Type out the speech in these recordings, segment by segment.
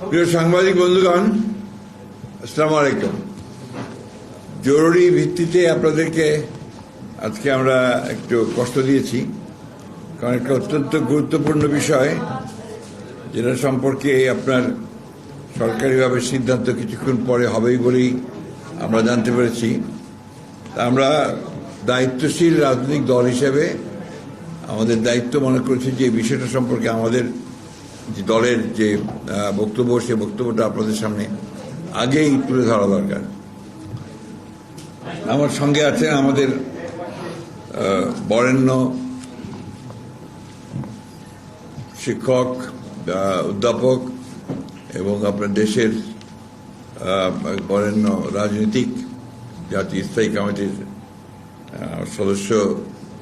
প্রিয় সাংবাদিক বন্ধুগণ, আসসালামু আলাইকুম। জরুরি ভিত্তিতে আপনাদেরকে আজকে আমরা একটু কষ্ট দিয়েছি, কারণ একটা অত্যন্ত গুরুত্বপূর্ণ বিষয় যেটা সম্পর্কে আপনার সরকারিভাবে সিদ্ধান্ত কিছুক্ষণ পরে হবেই বলেই আমরা জানতে পেরেছি। আমরা দায়িত্বশীল রাজনৈতিক দল হিসেবে আমাদের দায়িত্ব মনে করেছি যে এই বিষয়টা সম্পর্কে আমাদের যে দলের যে বক্তব্য, সে বক্তব্যটা আপনাদের সামনে আগেই তুলে ধরা দরকার। আমার সঙ্গে আছেন আমাদের বরেণ্য শিক্ষক, অধ্যাপক এবং আপনার দেশের বরেণ্য রাজনীতিক, জাতীয় স্থায়ী কমিটির সদস্য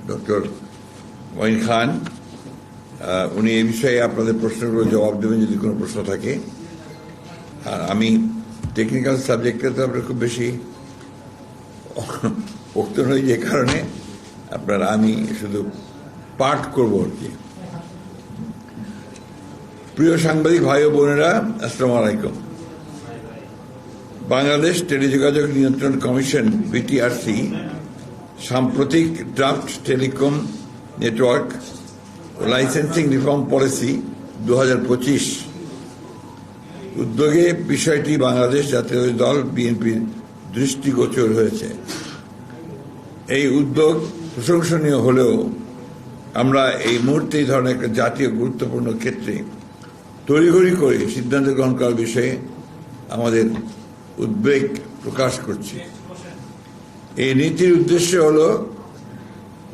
ডক্টর ওয়াহিদ খান। উনি এই বিষয়ে আপনাদের প্রশ্নগুলো জবাব দেবেন যদি কোনো প্রশ্ন থাকে। আর আমি টেকনিক্যাল সাবজেক্টে তো আপনার খুব বেশি পোক্ত নই, যে কারণে আমি শুধু পাঠ করব আর কি। প্রিয় সাংবাদিক ভাই ও বোনেরা, আসসালামু আলাইকুম। বাংলাদেশ টেলিযোগাযোগ নিয়ন্ত্রণ কমিশন বিটিআরসি সাম্প্রতিক draft telecom network licensing reform policy 2025 উদ্যোগে বিষয়টি বাংলাদেশ জাতীয় দল বিএনপির দৃষ্টিগোচর হয়েছে। এই উদ্যোগ প্রশংসনীয় হলেও আমরা এই মুহূর্তে এই ধরনের একটা জাতীয় গুরুত্বপূর্ণ ক্ষেত্রে তড়িঘড়ি করে সিদ্ধান্ত গ্রহণ করার বিষয়ে আমাদের উদ্বেগ প্রকাশ করছি। এই নীতির উদ্দেশ্য হল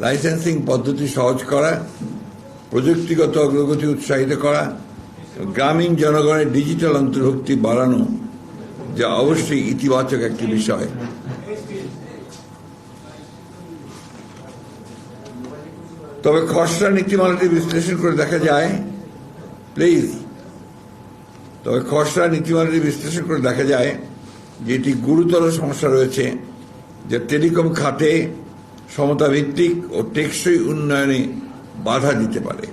লাইসেন্সিং পদ্ধতি সহজ করা, প্রযুক্তিগত অগ্রগতি উৎসাহিত করা, গ্রামীণ জনগণের ডিজিটাল অন্তর্ভুক্তি বাড়ানো, যা অবশ্যই ইতিবাচক একটি বিষয়। তবে খসড়া নীতিমালাটি বিশ্লেষণ করে দেখা যায় যে এটি গুরুতর সমস্যা রয়েছে, যে টেলিকম খাতে সমতাভিত্তিক ও টেকসই উন্নয়নে বাধা দিতে পারে।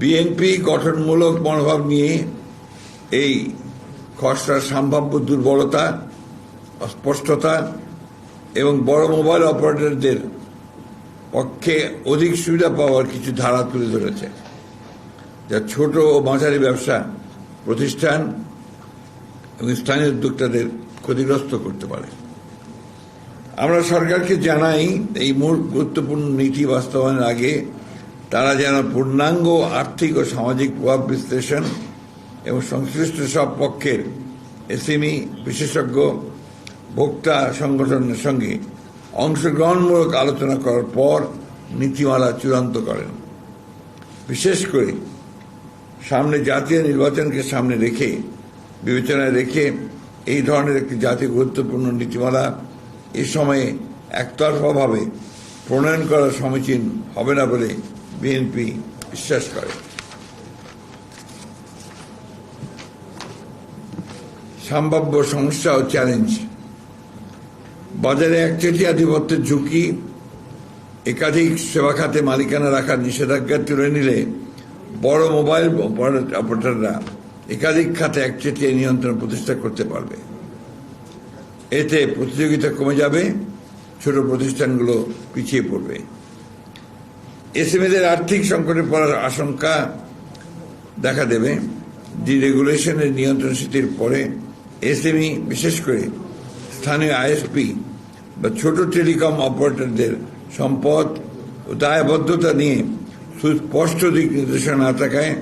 বিএনপি গঠনমূলক মনোভাব নিয়ে এই খসড়ার সম্ভাব্য দুর্বলতা, অস্পষ্টতা এবং বড় মোবাইল অপারেটরদের পক্ষে অধিক সুবিধা পাওয়ার কিছু ধারা তুলে ধরেছে, যা ছোট ও মাঝারি ব্যবসা প্রতিষ্ঠান এবং স্থানীয় উদ্যোক্তাদের ক্ষতিগ্রস্ত করতে পারে। আমরা সরকারকে জানাই, এই গুরুত্বপূর্ণ নীতি বাস্তবায়নের আগে তারা যেন পূর্ণাঙ্গ আর্থিক ও সামাজিক প্রভাব বিশ্লেষণ এবং সংশ্লিষ্ট সব পক্ষের এসএমই, বিশেষজ্ঞ, ভোক্তা সংগঠনের সঙ্গে অংশগ্রহণমূলক আলোচনা করার পর নীতিমালা চূড়ান্ত করেন। বিশেষ করে সামনে জাতীয় নির্বাচনকে সামনে রেখে, বিবেচনায় রেখে এই ধরনের একটি জাতীয় গুরুত্বপূর্ণ নীতিমালা এ সময়ে একতরফাভাবে প্রণয়ন করা সমীচীন হবে না বলে বিএনপি বিশ্বাস করে। সম্ভাব্য সমস্যা ও চ্যালেঞ্জ: বাজারে একচেটিয়া আধিপত্যের ঝুঁকি। একাধিক সেবা খাতে মালিকানা রাখার নিষেধাজ্ঞা তুলে নিলে বড় মোবাইল অপারেটররা একাধিক খাতে একচেটিয়া নিয়ন্ত্রণ প্রতিষ্ঠা করতে পারবে। এতে প্রতিযোগিতা কমে যাবে, ছোট প্রতিষ্ঠানগুলো পিছিয়ে পড়বে। এসএমইদের আর্থিক সংকটে পড়ার আশঙ্কা দেখা দেবে। ডিরেগুলেশনের নিয়ন্ত্রণ শিথিল পরে এসএমই, বিশেষ করে স্থানীয় আইএসপি বা ছোট টেলিকম অপারেটরদের সম্পদ ও দায়বদ্ধতা নিয়ে সুস্পষ্ট দিক নির্দেশনা না থাকায়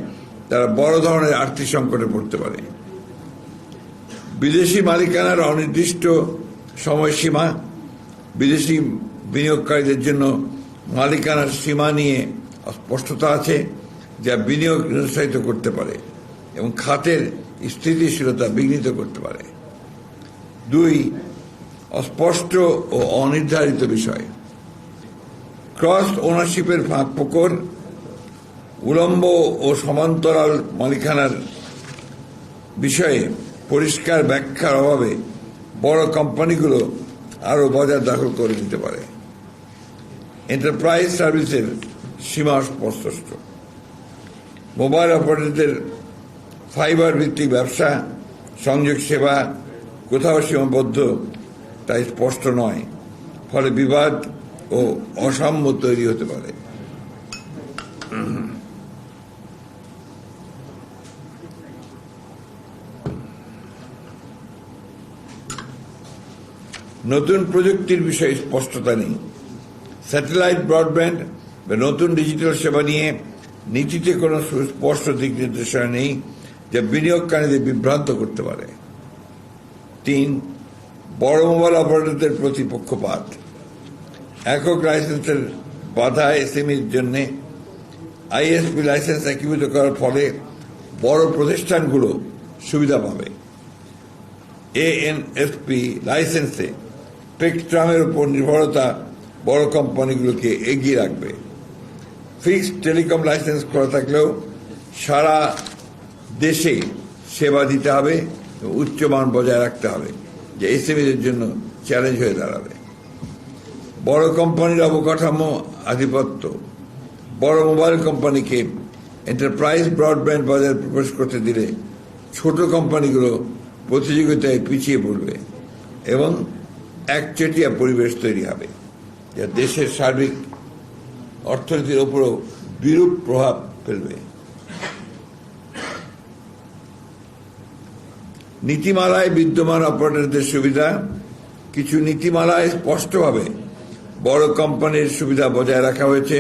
তারা বড় ধরনের আর্থিক সংকটে পড়তে পারে। বিদেশি মালিকানার অনির্দিষ্ট সময়সীমা: বিদেশি বিনিয়োগকারীদের জন্য মালিকানার সীমা নিয়ে অস্পষ্টতা আছে, যা বিনিয়োগ নিরুৎসাহিত করতে পারে এবং খাতের স্থিতিশীলতা বিঘ্নিত করতে পারে। 2. অস্পষ্ট ও অনির্ধারিত বিষয়: ক্রস ওনারশিপের ফাঁকফোকর, উলম্ব ও সমান্তরাল মালিকানার বিষয়ে পরিষ্কার ব্যাখ্যার অভাবে বড় কোম্পানিগুলো আরও বাজার দখল করে নিতে পারে। এন্টারপ্রাইজ সার্ভিসের সীমা স্পষ্ট। মোবাইল অপারেটরদের ফাইবার ভিত্তিক ব্যবসা, সংযোগ সেবা কোথাও সীমাবদ্ধ তাই স্পষ্ট নয়, ফলে বিবাদ ও অসাম্য তৈরি হতে পারে। নতুন প্রযুক্তির বিষয়ে স্পষ্টতা নেই। স্যাটেলাইট ব্রডব্যান্ড বা নতুন ডিজিটাল সেবা নিয়ে নীতিতে কোনো সুস্পষ্ট দিক নির্দেশনা নেই যা বিনিয়োগকারীদের বিভ্রান্ত করতে পারে। 3. বড় মোবাইল অপারেটরদের প্রতি পক্ষপাত। একক লাইসেন্সের বাধা এসএমইর জন্য আইএসপি লাইসেন্স একীভূত করার ফলে বড় প্রতিষ্ঠানগুলো সুবিধা পাবে। এএনএসপি লাইসেন্সে স্পেকট্রামের উপর নির্ভরতা বড় কোম্পানিগুলোকে এগিয়ে রাখবে। ফিক্সড টেলিকম লাইসেন্স করা থাকলেও সারা দেশে সেবা দিতে হবে, উচ্চমান বজায় রাখতে হবে, যে এসএমইদের জন্য চ্যালেঞ্জ হয়ে দাঁড়াবে। বড় কোম্পানির অবকাঠামো আধিপত্য। বড় মোবাইল কোম্পানিকে এন্টারপ্রাইজ ব্রডব্যান্ড বাজারে প্রবেশ করতে দিলে ছোট কোম্পানিগুলো প্রতিযোগিতায় পিছিয়ে পড়বে এবং একচেটিয়া পরিবেশ তৈরি হবে, যা দেশের সার্বিক অর্থনীতির উপরও বিরূপ প্রভাব ফেলবে। নীতিমালায় বিদ্যমান অপারেটরদের সুবিধা। কিছু নীতিমালায় স্পষ্টভাবে বড় কোম্পানির সুবিধা বজায় রাখা হয়েছে,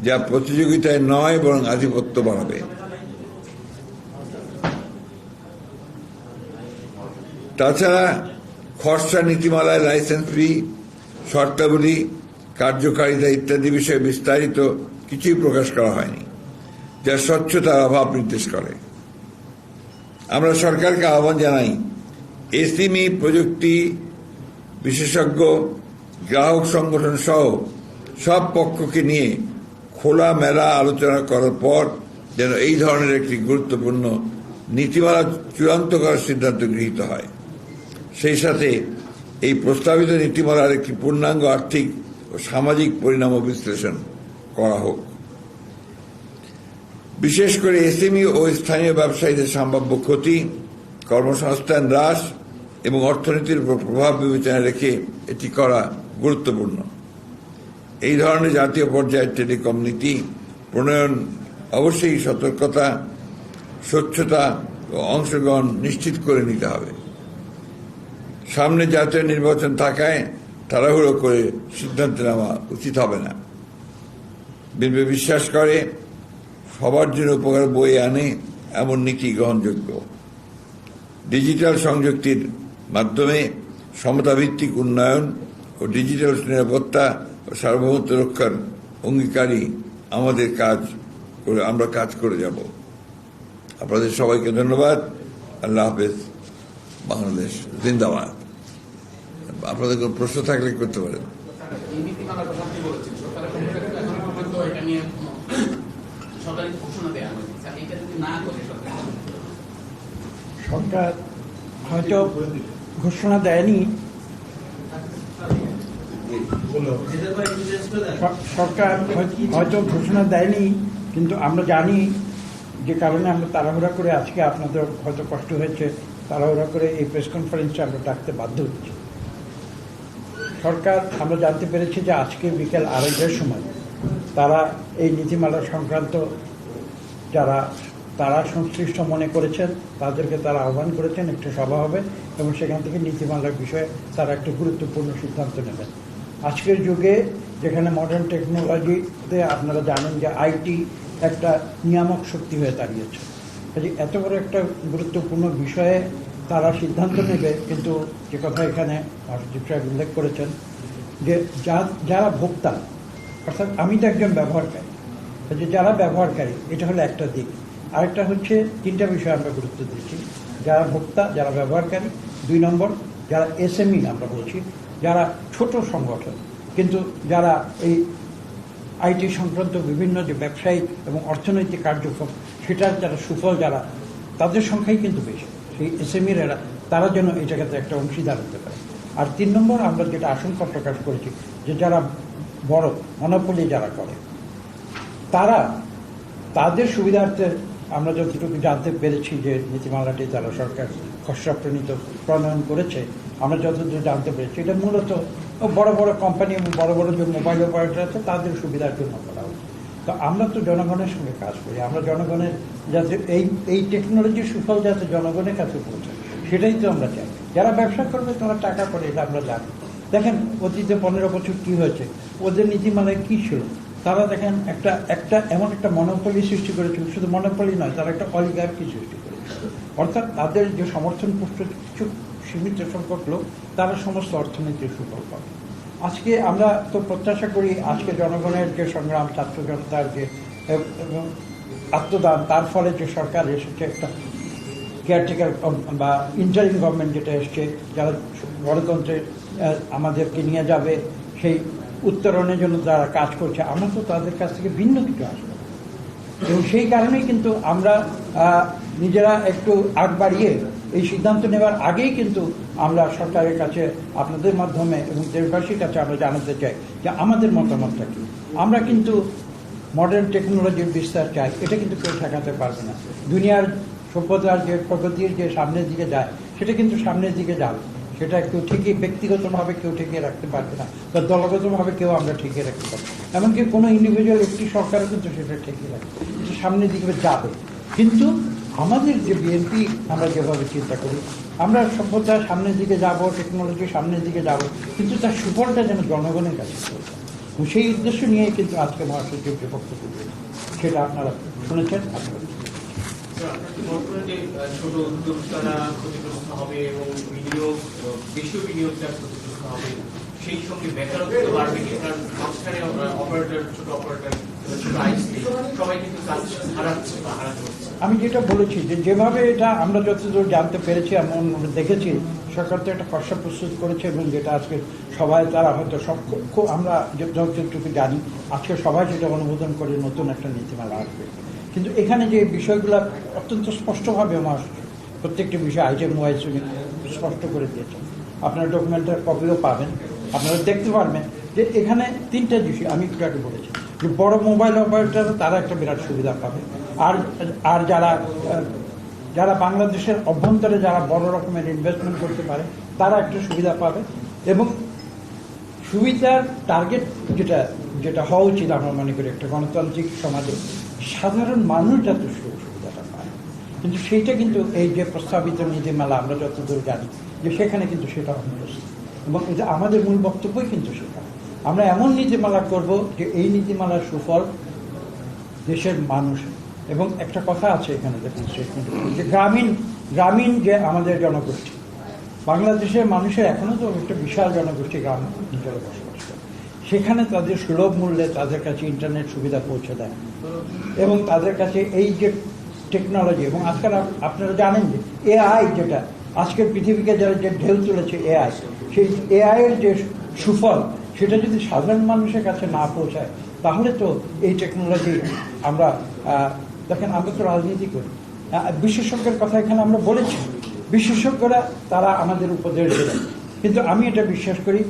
যা প্রতিযোগিতায় নয় বরং আধিপত্য বাড়াবে। তাছাড়া খসড়া নীতিমালায় লাইসেন্স ফি, শর্তাবলী, কার্যকারিতা ইত্যাদি বিষয়ে বিস্তারিত কিছুই প্রকাশ করা হয়নি, যা স্বচ্ছতার অভাব নির্দেশ করে। আমরা সরকারকে আহ্বান জানাই, এসএমই প্রযুক্তি বিশেষজ্ঞ, গ্রাহক সংগঠন সহ সব পক্ষকে নিয়ে খোলামেলা আলোচনা করার পর যেন এই ধরনের একটি গুরুত্বপূর্ণ নীতিমালা চূড়ান্ত করার সিদ্ধান্ত গৃহীত হয়। সেই সাথে এই প্রস্তাবিত নীতিমালার একটি পূর্ণাঙ্গ আর্থিক ও সামাজিক পরিণাম বিশ্লেষণ করা হোক। বিশেষ করে এসএমই ও স্থানীয় ব্যবসায়ীদের সম্ভাব্য ক্ষতি, কর্মসংস্থান হ্রাস এবং অর্থনীতির উপর প্রভাব বিবেচনায় রেখে এটি করা গুরুত্বপূর্ণ। এই ধরনের জাতীয় পর্যায়ের টেলিকম নীতি প্রণয়ন অবশ্যই সতর্কতা, স্বচ্ছতা ও অংশগ্রহণ নিশ্চিত করে নিতে হবে। সামনে জাতীয় নির্বাচন থাকায় তাড়াহুড়ো করে সিদ্ধান্ত নেওয়া উচিত হবে না। বিএনপি বিশ্বাস করে সবার জন্য উপকার বয়ে আনে এমন নীতি গ্রহণযোগ্য। ডিজিটাল সংযুক্তির মাধ্যমে সমতাভিত্তিক উন্নয়ন ও ডিজিটাল নিরাপত্তা ও সার্বভৌমত্ব রক্ষার অঙ্গীকারী আমরা কাজ করে যাব। আপনাদের সবাইকে ধন্যবাদ। আল্লাহ হাফেজ। বাংলাদেশ জিন্দাবাদ। আপনাদের কোনো প্রশ্ন থাকলে করতে পারেন। সরকার হয়তো ঘোষণা দেয়নি, সরকার হয়তো ঘোষণা দেয়নি, কিন্তু আমরা জানি যে কারণে আমরা তাড়াহুড়া করে আজকে আপনাদের হয়তো কষ্ট হয়েছে, তাড়াহুড়া করে এই প্রেস কনফারেন্সে আমরা ডাকতে বাধ্য হচ্ছি। সরকার আমরা জানতে পেরেছি যে আজকে বিকেল 2:30টার সময় তারা এই নীতিমালা সংক্রান্ত তারা সংশ্লিষ্ট মনে করেছেন তাদেরকে তারা আহ্বান করেছেন, একটা সভা হবে এবং সেখান থেকে নীতিমালার বিষয়ে তারা একটা গুরুত্বপূর্ণ সিদ্ধান্ত নেবেন। আজকের যুগে যেখানে মডার্ন টেকনোলজিতে আপনারা জানেন যে আইটি একটা নিয়ামক শক্তি হয়ে দাঁড়িয়েছে, কাজে এত বড় একটা গুরুত্বপূর্ণ বিষয়ে তারা সিদ্ধান্ত নেবে। কিন্তু যে কথা এখানে মহাসচিব সাহেব উল্লেখ করেছেন যে যারা ভোক্তা, অর্থাৎ আমি তো একজন ব্যবহারকারী, কাজে যারা ব্যবহারকারী এটা হলো একটা দিক। আরেকটা হচ্ছে 3টা বিষয় আমরা গুরুত্ব দিচ্ছি, যারা ভোক্তা, যারা ব্যবহারকারী। 2 নম্বর যারা এসএমই আমরা বলছি, যারা ছোট সংগঠন কিন্তু যারা এই আইটি সংক্রান্ত বিভিন্ন যে ব্যবসায়িক এবং অর্থনৈতিক কার্যক্রম সেটার যারা সুফল যারা, তাদের সংখ্যাই কিন্তু বেশি। সেই এসএমইরা তারা যেন এই জায়গাতে একটা অংশীদার হতে পারে। আর 3 নম্বর আমরা যেটা আশঙ্কা প্রকাশ করেছি যে যারা বড় মনোপলি যারা করে তারা তাদের সুবিধার্থে আমরা যতটুকু জানতে পেরেছি যে নীতিমালাটি যারা সরকার খসড়া প্রণয়ন করেছে, আমরা যতদূর জানতে পেরেছি এটা মূলত বড় বড় কোম্পানি এবং বড় বড় যে মোবাইল অপারেটর আছে তাদের সুবিধার জন্য করা হচ্ছে। তো আমরা তো জনগণের সঙ্গে কাজ করি, আমরা জনগণের যাতে এই টেকনোলজির সুফল যাতে জনগণের কাছে পৌঁছায় সেটাই তো আমরা চাই। যারা ব্যবসা করবে তারা টাকা করে, এটা আমরা জানি। দেখেন অতীতে 15 বছর কি হয়েছে, ওদের নীতিমালায় কি ছিল, তারা দেখেন একটা এমন একটা মনোপলি সৃষ্টি করেছিল, শুধু মনোপলি নয়, তারা একটা অলিগার্কি সৃষ্টি করেছিল। অর্থাৎ তাদের যে সমর্থন পুষ্ট কিছু সীমিত সংখ্যক লোক তারা সমস্ত অর্থনীতির সুফল পাবে। আজকে আমরা তো প্রত্যাশা করি আজকে জনগণের যে সংগ্রাম, ছাত্র জনতার যে এবং আত্মদান, তার ফলে যে সরকার এসেছে, একটা কেয়ারটেকার বা ইন্টারিম গভর্নমেন্ট যেটা এসছে, যারা গণতন্ত্রের আমাদেরকে নিয়ে যাবে সেই উত্তরণের জন্য যারা কাজ করছে, আমরা তো তাদের কাছ থেকে ভিন্ন কিছু আসবে এবং সেই কারণেই কিন্তু আমরা নিজেরা একটু আগ বাড়িয়ে এই সিদ্ধান্ত নেওয়ার আগেই কিন্তু আমরা সরকারের কাছে আপনাদের মাধ্যমে এবং দেশবাসীর কাছে আমরা জানাতে চাই যে আমাদের মতামতটা কি। আমরা কিন্তু মডার্ন টেকনোলজির বিস্তার চাই, এটা কিন্তু কেউ ঠেকাতে পারবে না। দুনিয়ার সভ্যতার যে প্রগতির যে সামনের দিকে যায় সেটা কিন্তু সামনের দিকে যাবে, সেটা কেউ ঠিকই ব্যক্তিগতভাবে কেউ ঠেকিয়ে রাখতে পারবে না, বা দলগতভাবে কেউ আমরা ঠেকিয়ে রাখতে পারবো, এমনকি কোনো ইন্ডিভিজুয়াল একটি সরকারও কিন্তু সেটা ঠেকিয়ে রাখবে, সেটা সামনের দিকে যাবে। কিন্তু আমাদের যে বিএনপি আমরা যেভাবে চিন্তা করি, আমরা সভ্যতা সামনের দিকে যাব, টেকনোলজি সামনের দিকে যাব, কিন্তু তার সুফলটা যেন জনগণের কাছে পৌঁছায়। এবং সেই উদ্দেশ্য নিয়ে কিন্তু আজকে মহাসচিব যে বক্তব্য দিয়েছে সেটা আপনারা শুনেছেন। বর্তমানে ছোট উদ্যোক্তারা ক্ষতিগ্রস্ত হবে এবং দেশীয় বিনিয়োগটা ক্ষতিগ্রস্ত হবে, সেই সঙ্গে বেকারত্ব বাড়বে, কারণ মাঝখানে অপারেটর, ছোট অপারেটর, ছোট আইসি সবাই কিন্তু কাজ হারাচ্ছে বা হারাতে হচ্ছে। আমি যেটা বলেছি যে যেভাবে এটা আমরা যতদূর জানতে পেরেছি এমন দেখেছি, সরকার তো একটা খসড়া প্রস্তুত করেছে এবং যেটা আজকে সবাই তারা হয়তো সব আমরা যতটুকু জানি আজকে সবাই সেটা অনুমোদন করে নতুন একটা নীতিমালা আসবে। কিন্তু এখানে যে বিষয়গুলো অত্যন্ত স্পষ্টভাবে প্রত্যেকটি বিষয় আইটেম ওয়াইজ স্পষ্ট করে দিয়েছেন, আপনারা ডকুমেন্টের কপিও পাবেন, আপনারা দেখতে পারবেন যে এখানে 3টা বিষয় আমি একটু আগে বলেছি যে বড় মোবাইল অপারেটর তারা একটা বিরাট সুবিধা পাবে, আর যারা বাংলাদেশের অভ্যন্তরে যারা বড় রকমের ইনভেস্টমেন্ট করতে পারে তারা একটা সুবিধা পাবে। এবং সুবিধার টার্গেট যেটা হওয়া উচিত আমরা মনে করি একটা গণতান্ত্রিক সমাজে সাধারণ মানুষ যাতে সুযোগ সুবিধাটা পায়, কিন্তু সেইটা কিন্তু এই যে প্রস্তাবিত নীতিমালা আমরা যতদূর জানি যে সেখানে কিন্তু সেটা অনুপস্থিত। এবং এটা আমাদের মূল বক্তব্যই কিন্তু সেটা, আমরা এমন নীতিমালা করব যে এই নীতিমালার সুফল দেশের মানুষ। এবং একটা কথা আছে এখানে দেখুন যে গ্রামীণ যে আমাদের জনগোষ্ঠী, বাংলাদেশের মানুষের এখনো তো একটা বিশাল জনগোষ্ঠী গ্রাম অঞ্চলে বসবাস করে, সেখানে তাদের সুলভ মূল্যে তাদের কাছে ইন্টারনেট সুবিধা পৌঁছে দেয় এবং তাদের কাছে এই যে টেকনোলজি, এবং আজকাল আপনারা জানেন যে এআই যেটা আজকের পৃথিবীকে যারা যে ঢেউ তুলেছে এআই, সেই এআইয়ের যে সুফল সেটা যদি সাধারণ মানুষের কাছে না পৌঁছায় তাহলে তো এই টেকনোলজি আমরা দেখেন আমরা তো রাজনীতি করি, বিশেষজ্ঞের কথা এখানে আমরা বলেছি, বিশেষজ্ঞরা তারা আমাদের উপদেশ দেবেন, কিন্তু আমি এটা বিশ্বাস করি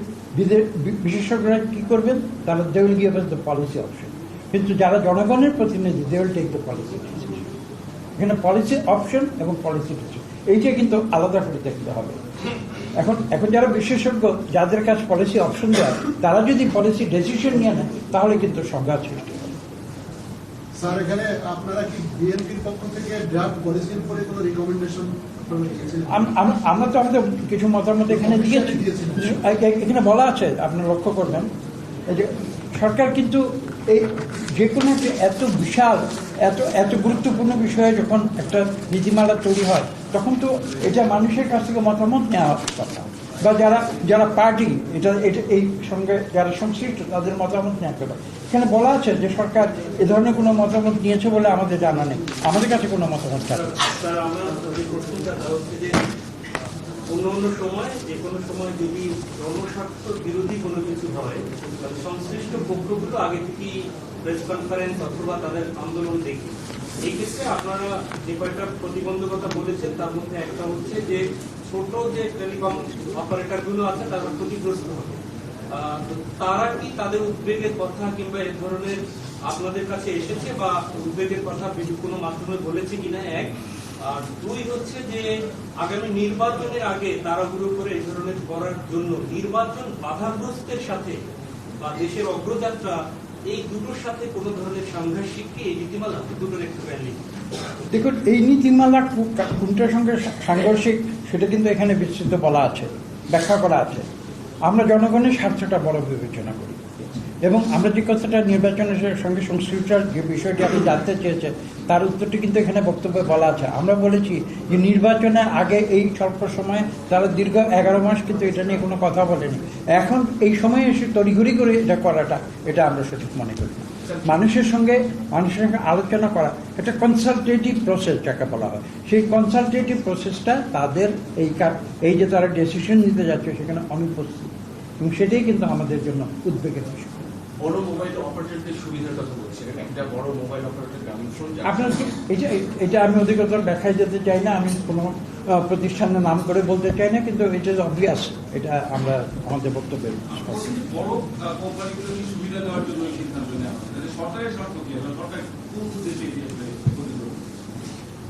বিশেষজ্ঞরা কি করবেন, তারা they will give us the policy option, কিন্তু যারা জনগণের প্রতিনিধি they will take the policy decision. এখানে পলিসি অপশন এবং পলিসি ডিসিশন এইটা কিন্তু আলাদা করে দেখতে হবে। এখন যারা বিশেষজ্ঞ যাদের কাছে পলিসি অপশন দেয় তারা যদি পলিসি ডিসিশন নিয়ে নেয় তাহলে কিন্তু সংঘাত সৃষ্টি হবে। স্যার, এখানে আপনারা কি বিএনপির পক্ষ থেকে ড্রাফট পলিসির উপরে কোনো রিকমেন্ডেশন আমরা তো আমাদের কিছু মতামত এখানে দিয়েছি। এখানে বলা আছে, আপনারা লক্ষ্য করবেন যে সরকার কিন্তু এই যে কোনো এত বিশাল এত গুরুত্বপূর্ণ বিষয়ে যখন একটা নীতিমালা তৈরি হয় তখন তো এটা মানুষের কাছ থেকে মতামত নেওয়া কথা, বা যারা পার্টি এটা এই সঙ্গে যারা সংশ্লিষ্ট তাদের মতামত নেওয়া কথা। এখানে বলা আছে যে সরকার এ ধরনের কোনো মতামত নিয়েছে বলে আমাদের জানা নেই, আমাদের কাছে কোনো মতামত চাই। অন্য সময় যে কোনো সময় যদি জনস্বার্থ বিরোধী কোনো কিছু হয়, সংশ্লিষ্ট পক্ষগুলো আগে থেকেই প্রেস কনফারেন্স অথবা তাদের আন্দোলন দেখি। এই ক্ষেত্রে আপনারা যে কয়েকটা প্রতিবন্ধকতা বলেছেন তার মধ্যে একটা হচ্ছে যে ছোট যে টেলিকম অপারেটরগুলো আছে তারা ক্ষতিগ্রস্ত হবে, তো তারা কি তাদের উদ্বেগের কথা কিংবা এ ধরনের আপনাদের কাছে এসেছে বা উদ্বেগের কথা কোনো মাধ্যমে বলেছে কিনা, এক? আর দুই হচ্ছে যে আগামী নির্বাচনের আগে তাড়াহুড়ো করে এই ধরনের করার জন্য নির্বাচন বাধাগ্রস্তের সাথে বা দেশের অগ্রযাত্রা এই দুটোর সাথে কোনো ধরনের সাংঘর্ষিক কি এই নীতিমালা দুটোর একটু ভ্যালি? দেখুন, এই নীতিমালা কোনটার সঙ্গে সাংঘর্ষিক সেটা কিন্তু এখানে বিস্তৃত বলা আছে, ব্যাখ্যা করা আছে। আমরা জনগণের স্বার্থটা বড় বিবেচনা করি এবং আমরা যে কথাটা নির্বাচনের সঙ্গে সংশ্লিষ্ট যে বিষয়টি আপনি জানতে চেয়েছেন তার উত্তরটি কিন্তু এখানে বক্তব্যে বলা আছে। আমরা বলেছি যে নির্বাচনের আগে এই স্বল্প সময়ে তারা দীর্ঘ 11 মাস কিন্তু এটা নিয়ে কোনো কথা বলেনি। এখন এই সময়ে এসে তড়িঘড়ি করে এটা করাটা এটা আমরা সঠিক মনে করি না। মানুষের সঙ্গে আলোচনা করা একটা কনসালটেটিভ প্রসেস যাকে বলা হয়, সেই কনসালটেটিভ প্রসেসটা তাদের এই যে তারা ডিসিশন নিতে যাচ্ছে সেখানে অনুপস্থিত, এবং সেটাই কিন্তু আমাদের জন্য উদ্বেগের বিষয়। বড় মোবাইল অপারেটরদের সুবিধার কথা বলছেন, একটা বড় মোবাইল অপারেটর গ্রামীণফোন। আপনার এটা আমি অধিকতর ব্যাখ্যায় যেতে চাই না, আমি কোনো প্রতিষ্ঠানের নাম করে বলতে চাই না, কিন্তু ইট ইজ অবভিয়াস, এটা আমরা আমাদের বক্তব্যে বড় কোম্পানিগুলো কি সুবিধা দেওয়ার জন্য এই সিদ্ধান্ত নেওয়া হচ্ছে? সরকারের স্বার্থ কি? সরকার কোন উদ্দেশ্যে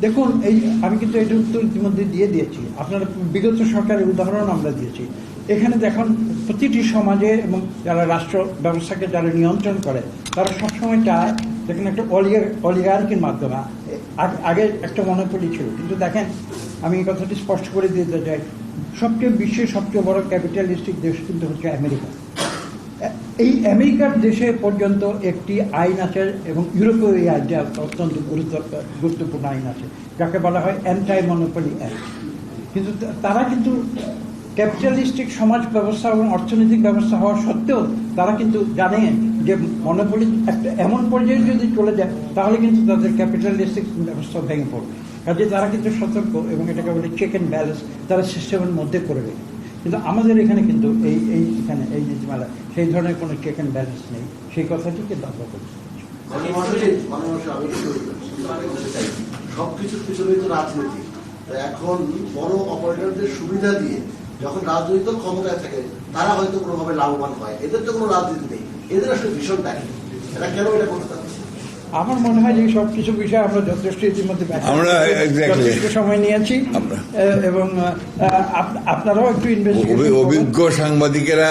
দেখুন, এই আমি কিন্তু এটা উত্তর ইতিমধ্যে দিয়ে দিয়েছি। আপনারা বিগত সরকারের উদাহরণ আমরা দিয়েছি। এখানে দেখুন, প্রতিটি সমাজে এবং যারা রাষ্ট্র ব্যবস্থাকে যারা নিয়ন্ত্রণ করে তারা সবসময় চায় দেখেন একটা অলিগার্কির মাধ্যমে। আগে একটা মনোপলি ছিল, কিন্তু দেখেন আমি এই কথাটি স্পষ্ট করে দিতে চাই, বিশ্বের সবচেয়ে বড় ক্যাপিটালিস্টিক দেশ কিন্তু হচ্ছে আমেরিকা। এই আমেরিকার দেশে পর্যন্ত একটি আইন আছে এবং ইউরোপীয় এই আইনটা অত্যন্ত গুরুত্বপূর্ণ আইন আছে যাকে বলা হয় অ্যান্টাই মনোপলি অ্যাক্ট। কিন্তু তারা কিন্তু ক্যাপিটালিস্টিক সমাজ ব্যবস্থা এবং অর্থনৈতিক ব্যবস্থা হওয়া সত্ত্বেও তারা কিন্তু জানে যে মনোপলি একটা এমন পর্যায়ে যদি চলে যায় তাহলে কিন্তু তাদের ক্যাপিটালিস্টিক ব্যবস্থা ভেঙে পড়বে। কাজে তারা কিন্তু সতর্ক এবং এটাকে বলে চেক অ্যান্ড ব্যালেন্স তারা সিস্টেমের মধ্যে করে রেখে। কিন্তু আমাদের এখানে কিন্তু এখানে এই নীতিমালা সেই ধরনের কোনো চেক অ্যান্ড ব্যালেন্স নেই, সেই কথাটি কিন্তু আমরা বলছি। সবকিছুর পিছনে তো রাজনীতি। এখন বড় অপারেটরদের সুবিধা দিয়ে যখন রাজনৈতিক ক্ষমতায় থাকে তারা হয়তো কোনোভাবে লাভবান হয়, এদের তো কোনো রাজনীতি নেই, এদের আসলে ভীষণ দেখে এরা কেন এটা করতে পারে? আমার মনে হয় যে সবকিছু বিষয়ে আমরা যথেষ্ট ইতিমধ্যে যথেষ্ট সময় নিয়েছি এবং আপনারাও একটু অভিজ্ঞ সাংবাদিকেরা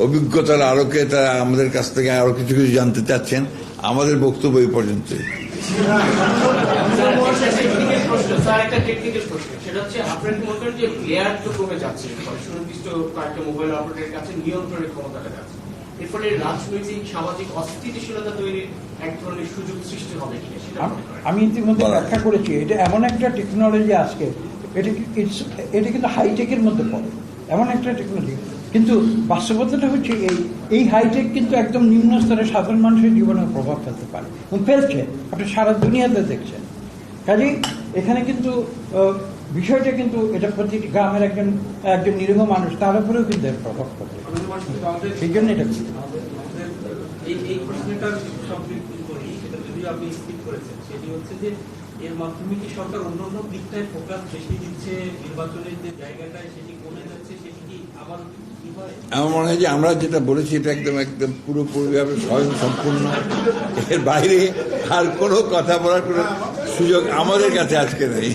অভিজ্ঞতার আলোকে তারা আমাদের কাছ থেকে আরো কিছু কিছু জানতে চাচ্ছেন। আমাদের বক্তব্য এই পর্যন্ত। একটা টেকনিক্যাল প্রশ্ন, সেটা হচ্ছে আপনারা কি মনে করেন যে লেয়ার তো কমে যাচ্ছে, সুনির্দিষ্ট কয়েকটা মোবাইল অপারেটরের কাছে নিয়ন্ত্রণের ক্ষমতাটা যাচ্ছে, এর ফলে রাজনৈতিক সামাজিক অস্থিতিশীলতা তৈরির এক ধরনের সুযোগ সৃষ্টি হবে কিনা সেটা আমি ইতিমধ্যে ব্যাখ্যা করেছি। এটা এমন একটা টেকনোলজি আজকে এটা কিন্তু হাইটেকের মধ্যে পড়ে, এমন একটা টেকনোলজি। কিন্তু বাস্তবতাটা হচ্ছে এই হাইটেক কিন্তু একদম নিম্ন স্তরে সাধারণ মানুষের জীবনে প্রভাব ফেলতে পারে এবং ফেলছে, আপনি সারা দুনিয়াতে দেখছেন। কাজেই এখানে কিন্তু বিষয়টা কিন্তু এটা প্রতিটি গ্রামের একজন নিরীহ মানুষ তার উপরেও কিন্তু এর প্রভাব পড়বে, সেই জন্য এটা এই প্রশ্নটার সম্পৃক্তি করি, সেটা যদিও আপনি স্কিপ করেছেন, সেটি হচ্ছে যে এর মাধ্যমে কি সরকার অন্যান্য দিকটায় ফোকাস বেশি দিচ্ছে, নির্বাচনের যে জায়গাটায় সেটি কমে যাচ্ছে, সেটি কি আবার কি হয়? আমার মনে হয় যে আমরা যেটা বলেছি এটা একদম পুরোপুরিভাবে স্বয়ং সম্পূর্ণ, এর বাইরে আর কোনো কথা বলার কোনো সুযোগ আমাদের কাছে আজকে নেই।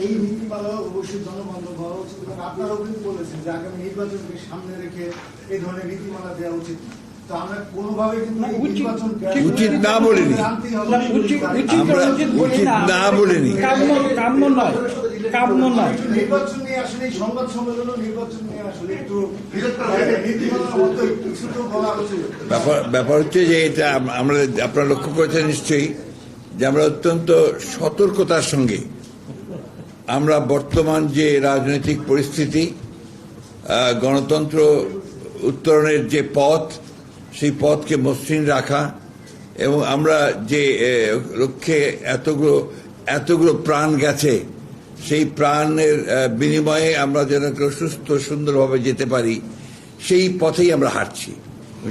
এই নীতিমালা অবশ্যই জনবান্ধব হওয়া উচিত এবং আপনারাও কিন্তু বলেছেন যে আগামী নির্বাচনকে সামনে রেখে এই ধরনের নীতিমালা দেওয়া উচিত। তো আমরা কোনোভাবে কিন্তু উচিত না বলিনি, উচিত না বলিনি। নির্বাচন নিয়ে আসলে এই সংবাদ সম্মেলন নির্বাচন নিয়ে আসলে একটু নীতিমালার মতো কিছু তো বলা উচিত। ব্যাপার হচ্ছে যে এটা আমরা আপনারা লক্ষ্য করেছেন নিশ্চয়ই যে আমরা অত্যন্ত সতর্কতার সঙ্গে আমরা বর্তমান যে রাজনৈতিক পরিস্থিতি, গণতন্ত্র উত্তরণের যে পথ, সেই পথকে মসৃণ রাখা এবং আমরা যে লক্ষ্যে এতগুলো প্রাণ গেছে সেই প্রাণের বিনিময়ে আমরা যেন সুস্থ সুন্দরভাবে যেতে পারি সেই পথেই আমরা হাঁটছি।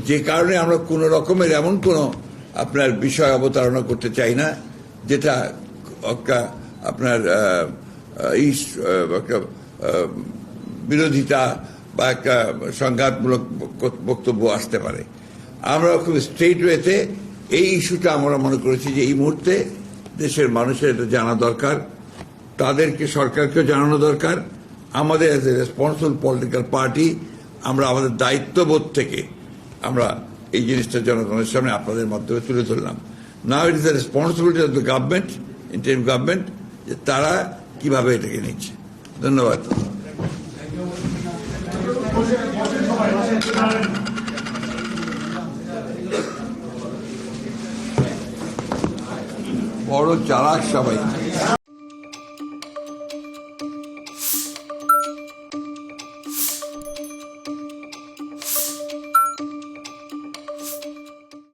যে কারণে আমরা কোনো রকমের এমন কোনো আপনার বিষয় অবতারণা করতে চাই না যেটা আপনার বিরোধিতা বা একটা সংঘাতমূলক বক্তব্য আসতে পারে। আমরা খুব স্ট্রেট ওয়েতে এই ইস্যুটা আমরা মনে করেছি যে এই মুহূর্তে দেশের মানুষের এটা জানা দরকার, তাদেরকে সরকারকেও জানানো দরকার। আমাদের as a responsible political party আমরা আমাদের দায়িত্ববোধ থেকে আমরা এই জিনিসটা জনগণের সামনে আপনাদের মাধ্যমে তুলে ধরলাম। Now it is the responsibility of the government, interim government, যে তারা কিভাবে এটাকে নিচ্ছে। ধন্যবাদ। বড় চালাক সবাই।